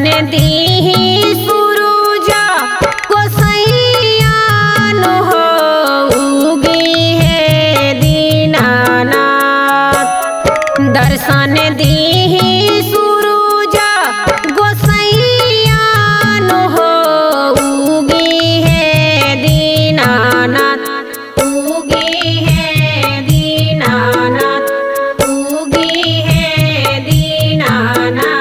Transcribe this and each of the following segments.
दर्शन दीहि सुरुजा गोसैया नु हो उगी है दीनानाथ। दर्शन दीहि सुरुजा गोसैया नु हो उगी है दीनानाथ। उगी है दीनानाथ, उगी है दीनानाथ।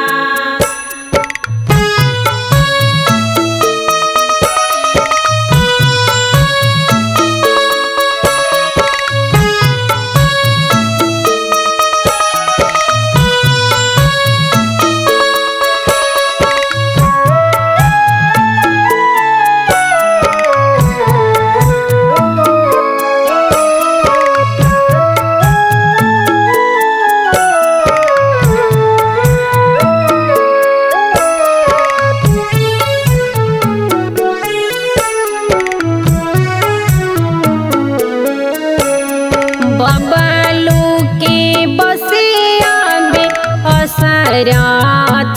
बबलू के बसिया में असरा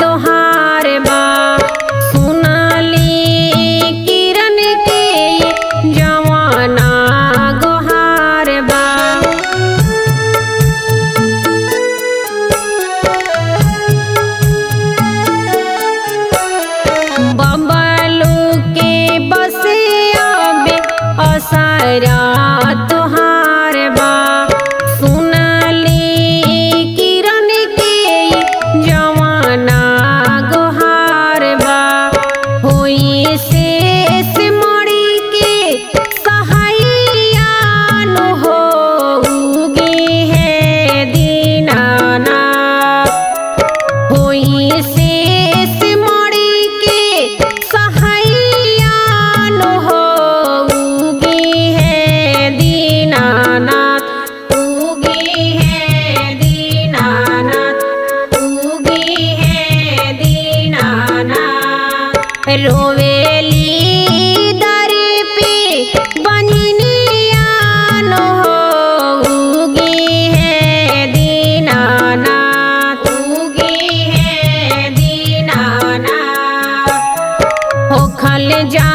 तोहार बा। सुनाली किरण के जवाना गोहार बा। बबलू के बसिया में असरा तोहार बा। सुनाली किरण के जवाना गोहार बा। होई शेष मणि के सहाइया नु हो उगी है दीनानाथ। होई शेष मणि के सहाइया नु हो उगी है दीनानाथ। उगी है दीनानाथ, उगी है दीनानाथ। रोवेली दर पे बंजनिया नु हो उगी है दीनानाथ। उगी है दीनानाथ। होखल जा